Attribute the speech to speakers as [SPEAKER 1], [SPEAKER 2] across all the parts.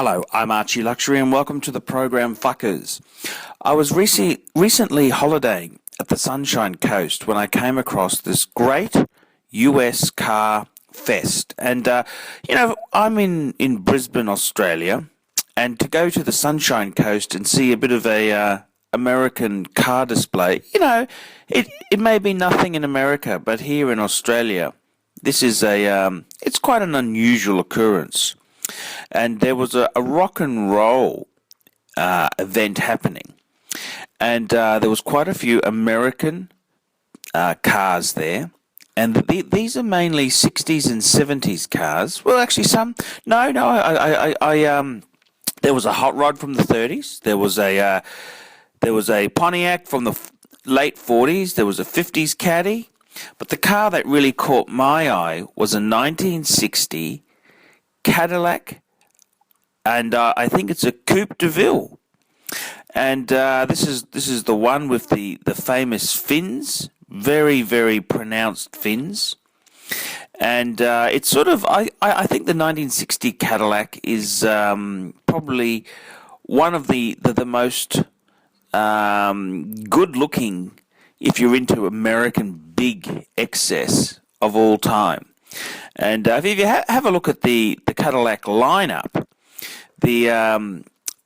[SPEAKER 1] Hello, I'm Archie Luxury and welcome to the program Fuckers. I was recently holidaying at the Sunshine Coast when I came across this great US car fest. And, I'm in Brisbane, Australia, and to go to the Sunshine Coast and see a bit of a American car display, it may be nothing in America, but here in Australia, this is it's quite an unusual occurrence. And there was a rock and roll event happening. And there was quite a few American cars there. And these are mainly 60s and 70s cars. Well, actually some... No, there was a hot rod from the 30s. There was a Pontiac from the late 40s. There was a 50s Caddy. But the car that really caught my eye was a 1960 Cadillac, and I think it's a Coupe de Ville. And this is the one with the famous fins, very, very pronounced fins. And it's sort of, I think the 1960 Cadillac is probably one of the most good-looking, if you're into American big excess, of all time. And if you have a look at the Cadillac lineup, the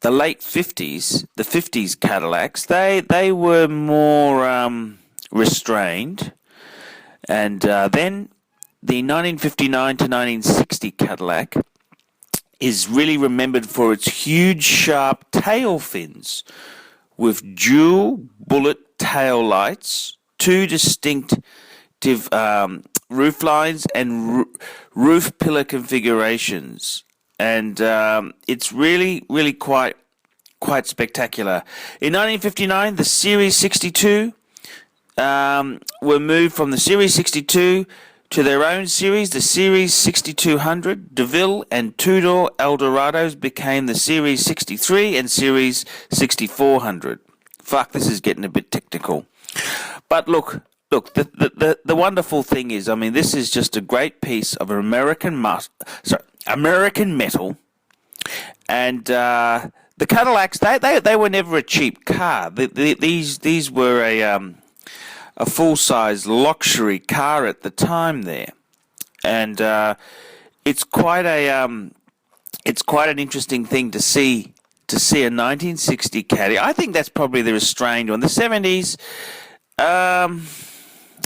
[SPEAKER 1] late 50s, the 50s Cadillacs, they were more restrained. And then the 1959 to 1960 Cadillac is really remembered for its huge, sharp tail fins with dual bullet tail lights, two distinctive roof lines and roof pillar configurations. And it's really quite spectacular. In 1959, the Series 62 were moved from the Series 62 to their own series. The Series 6200 DeVille and two-door Eldorados became the Series 63 and Series 6400. Fuck, this is getting a bit technical. But look, the wonderful thing is, I mean, this is just a great piece of American metal, and the Cadillacs, they were never a cheap car. These were a full-size luxury car at the time there, and it's quite an interesting thing to see a 1960 Caddy. I think that's probably the restrained one. The 70s.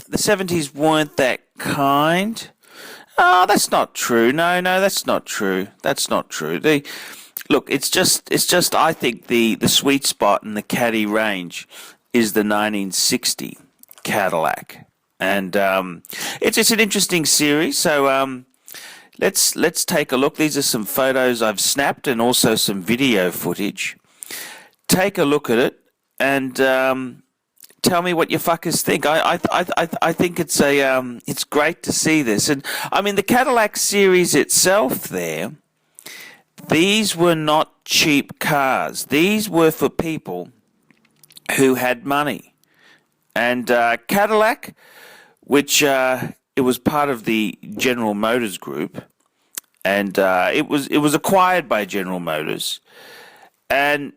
[SPEAKER 1] The 70s weren't that kind. Oh, that's not true. No, that's not true. That's not true. Look, it's just. I think the sweet spot in the Caddy range is the 1960 Cadillac, and it's an interesting series. So let's take a look. These are some photos I've snapped and also some video footage. Take a look at it and. Tell me what you fuckers think. I think it's great to see this. And I mean, the Cadillac series itself there, these were not cheap cars. These were for people who had money. And Cadillac, which it was part of the General Motors group, and it was acquired by General Motors, and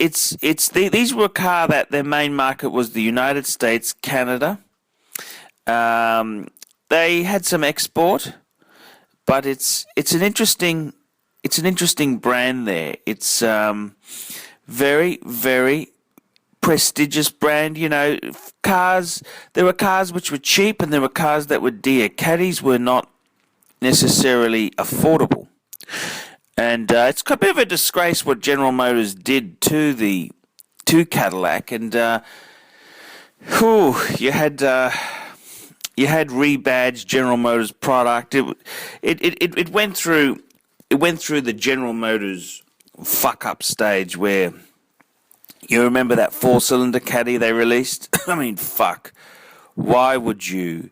[SPEAKER 1] these were a car that their main market was the United States, Canada. They had some export, but it's an interesting brand there. It's very, very prestigious brand. You know, cars. There were cars which were cheap, and there were cars that were dear. Caddies were not necessarily affordable. And it's a bit of a disgrace what General Motors did to Cadillac, and you had rebadged General Motors product. It went through the General Motors fuck up stage where you remember that 4-cylinder Caddy they released. I mean, fuck. Why would you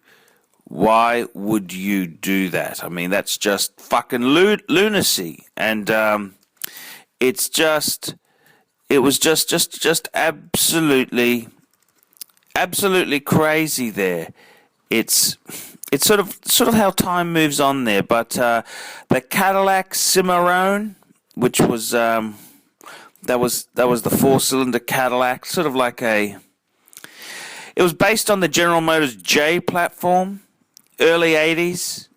[SPEAKER 1] do that? I mean, that's just fucking lunacy. And it was just absolutely crazy there. It's sort of how time moves on there. But the Cadillac Cimarron, which was that was the 4-cylinder Cadillac, sort of like a. It was based on the General Motors J platform, early 80s,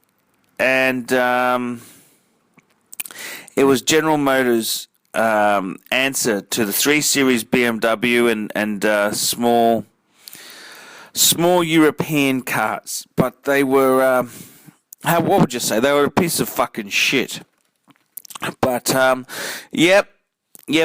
[SPEAKER 1] and it was General Motors' answer to the 3 Series BMW and small European cars. But they were, what would you say? They were a piece of fucking shit. But yep,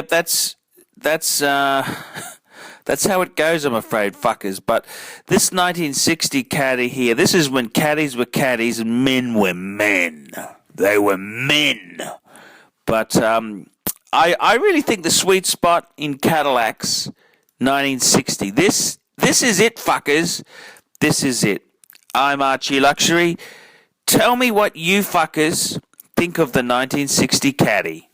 [SPEAKER 1] that's that's how it goes, I'm afraid, fuckers. But this 1960 Caddy here, this is when caddies were caddies and men were men. They were men. But I really think the sweet spot in Cadillacs, 1960. This is it, fuckers. This is it. I'm Archie Luxury. Tell me what you fuckers think of the 1960 Caddy.